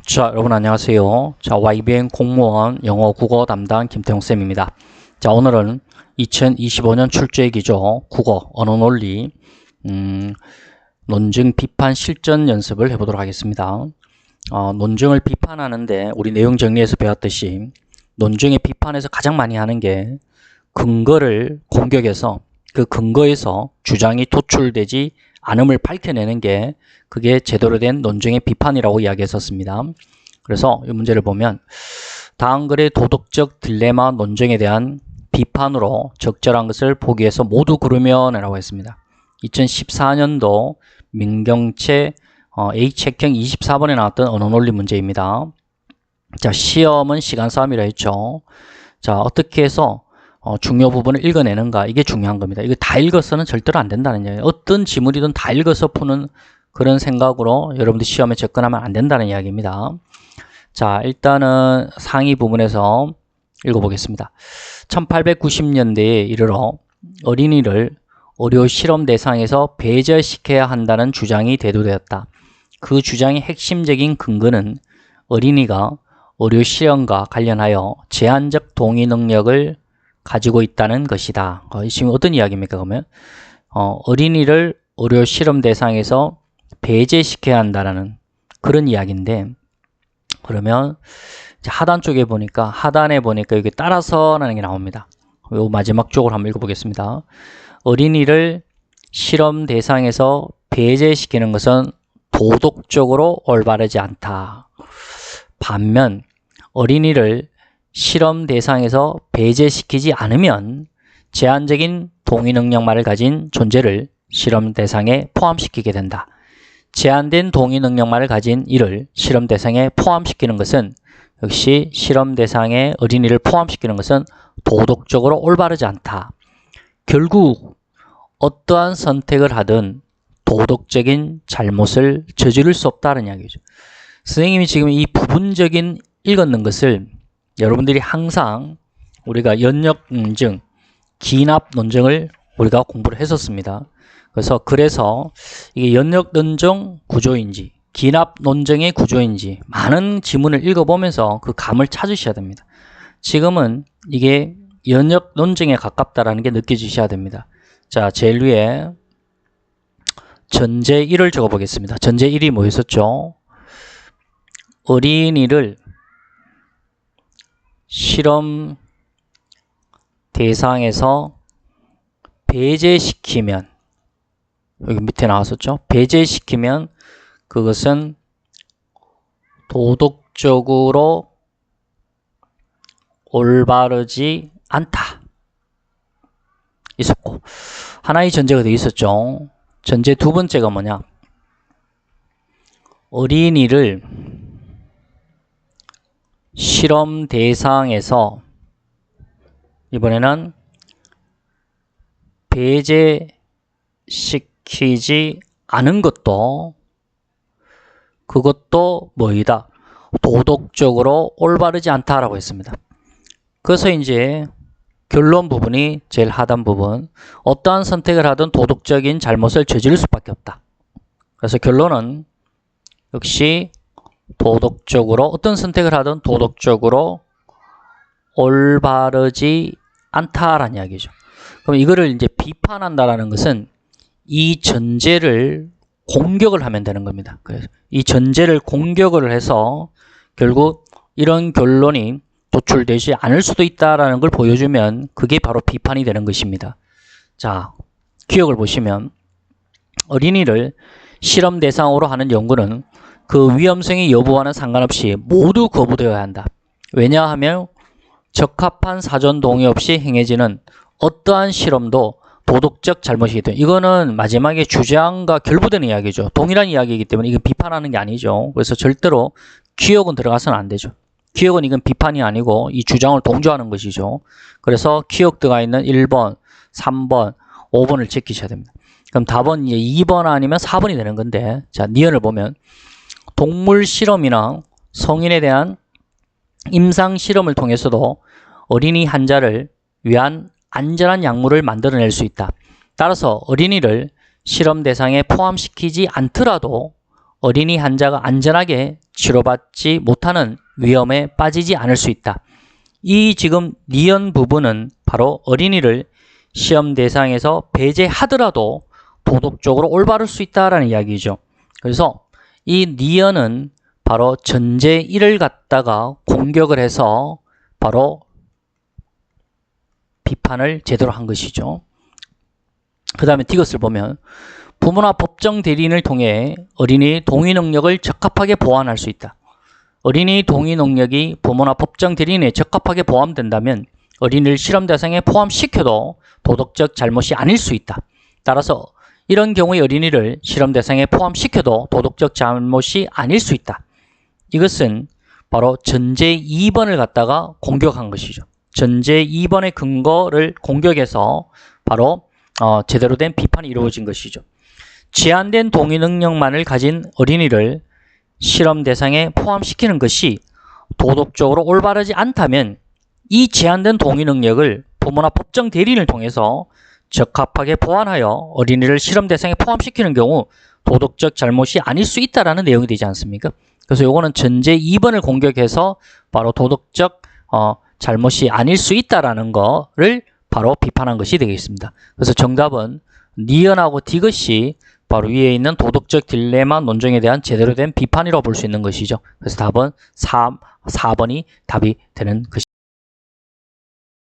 자, 여러분 안녕하세요. 자, YBN 공무원 영어 국어 담당 김태용쌤입니다. 자, 오늘은 2025년 출제기죠. 국어, 언어 논리, 논증 비판 실전 연습을 해보도록 하겠습니다. 논증을 비판하는데 우리 내용 정리에서 배웠듯이 논증의 비판에서 가장 많이 하는 게 근거를 공격해서 그 근거에서 주장이 도출되지 않음을 밝혀내는 게 그게 제대로 된 논증의 비판이라고 이야기했었습니다. 그래서 이 문제를 보면 다음 글의 도덕적 딜레마 논증에 대한 비판으로 적절한 것을 보기 위해서 모두 고르면 이라고 했습니다. 2014년도 민경채 H책형 24번에 나왔던 언어논리 문제입니다. 자, 시험은 시간 싸움이라 했죠. 자, 어떻게 해서 중요 부분을 읽어내는가, 이게 중요한 겁니다. 이거 다 읽어서는 절대로 안 된다는 얘기예요. 어떤 지문이든 다 읽어서 푸는 그런 생각으로 여러분들 시험에 접근하면 안 된다는 이야기입니다. 자, 일단은 상위 부분에서 읽어보겠습니다. 1890년대에 이르러 어린이를 의료 실험 대상에서 배제시켜야 한다는 주장이 대두되었다. 그 주장의 핵심적인 근거는 어린이가 의료 실험과 관련하여 제한적 동의 능력을 가지고 있다는 것이다. 지금 어떤 이야기입니까? 그러면 어린이를 의료 실험 대상에서 배제시켜야 한다는 그런 이야기인데, 그러면 하단 쪽에 보니까, 하단에 보니까 여기 따라서라는 게 나옵니다. 요 마지막 쪽을 한번 읽어보겠습니다. 어린이를 실험 대상에서 배제시키는 것은 도덕적으로 올바르지 않다. 반면 어린이를 실험 대상에서 배제시키지 않으면 제한적인 동의 능력만을 가진 존재를 실험 대상에 포함시키게 된다. 제한된 동의 능력만을 가진 이를 실험 대상에 포함시키는 것은 역시 실험 대상에 어린이를 포함시키는 것은 도덕적으로 올바르지 않다. 결국 어떠한 선택을 하든 도덕적인 잘못을 저지를 수 없다는 이야기죠. 선생님이 지금 이 부분적인 읽었는 것을 여러분들이 항상 우리가 연역 논증, 기납 논증을 우리가 공부를 했었습니다. 그래서 이게 연역 논증 구조인지 기납 논증의 구조인지 많은 지문을 읽어보면서 그 감을 찾으셔야 됩니다. 지금은 이게 연역 논증에 가깝다라는 게 느껴지셔야 됩니다. 자, 제일 위에 전제 1을 적어보겠습니다. 전제 1이 뭐였었죠? 어린이를 실험 대상에서 배제시키면, 여기 밑에 나왔었죠? 배제시키면 그것은 도덕적으로 올바르지 않다. 있었고, 하나의 전제가 더 있었죠. 전제 두 번째가 뭐냐? 어린이를 실험 대상에서 이번에는 배제시키지 않은 것도 그것도 뭐이다? 도덕적으로 올바르지 않다라고 했습니다. 그래서 이제 결론 부분이 제일 하단 부분, 어떠한 선택을 하든 도덕적인 잘못을 저지를 수밖에 없다. 그래서 결론은 역시 도덕적으로 어떤 선택을 하든 도덕적으로 올바르지 않다라는 이야기죠. 그럼 이거를 이제 비판한다라는 것은 이 전제를 공격을 하면 되는 겁니다. 그래서 이 전제를 공격을 해서 결국 이런 결론이 도출되지 않을 수도 있다라는 걸 보여주면 그게 바로 비판이 되는 것입니다. 자, 기억을 보시면 어린이를 실험 대상으로 하는 연구는 그 위험성의 여부와는 상관없이 모두 거부되어야 한다. 왜냐하면 적합한 사전 동의 없이 행해지는 어떠한 실험도 도덕적 잘못이기 때문에, 이거는 마지막에 주장과 결부되는 이야기죠. 동일한 이야기이기 때문에 이건 비판하는 게 아니죠. 그래서 절대로 기억은 들어가서는 안 되죠. 기억은 이건 비판이 아니고 이 주장을 동조하는 것이죠. 그래서 기억 들어가 있는 1번, 3번, 5번을 제끼셔야 됩니다. 그럼 답은 이제 2번 아니면 4번이 되는 건데, 자, 니은을 보면 동물 실험이나 성인에 대한 임상 실험을 통해서도 어린이 환자를 위한 안전한 약물을 만들어낼 수 있다. 따라서 어린이를 실험 대상에 포함시키지 않더라도 어린이 환자가 안전하게 치료받지 못하는 위험에 빠지지 않을 수 있다. 이 지금 니은 부분은 바로 어린이를 시험 대상에서 배제하더라도 도덕적으로 올바를 수 있다라는 이야기죠. 그래서 이 니은은 바로 전제 1을 갖다가 공격을 해서 바로 비판을 제대로 한 것이죠. 그 다음에 디귿을 보면 부모나 법정 대리인을 통해 어린이 동의 능력을 적합하게 보완할 수 있다. 어린이 동의 능력이 부모나 법정 대리인에 적합하게 포함된다면 어린이를 실험 대상에 포함시켜도 도덕적 잘못이 아닐 수 있다. 따라서 이런 경우의 어린이를 실험 대상에 포함시켜도 도덕적 잘못이 아닐 수 있다. 이것은 바로 전제 2번을 갖다가 공격한 것이죠. 전제 2번의 근거를 공격해서 바로 제대로 된 비판이 이루어진 것이죠. 제한된 동의 능력만을 가진 어린이를 실험 대상에 포함시키는 것이 도덕적으로 올바르지 않다면 이 제한된 동의 능력을 부모나 법정 대리인을 통해서 적합하게 보완하여 어린이를 실험 대상에 포함시키는 경우 도덕적 잘못이 아닐 수 있다라는 내용이 되지 않습니까? 그래서 요거는 전제 2번을 공격해서 바로 도덕적 잘못이 아닐 수 있다라는 거를 바로 비판한 것이 되겠습니다. 그래서 정답은 니은하고 디귿이 바로 위에 있는 도덕적 딜레마 논쟁에 대한 제대로 된 비판이라고 볼 수 있는 것이죠. 그래서 답은 4번이 답이 되는 것입니다.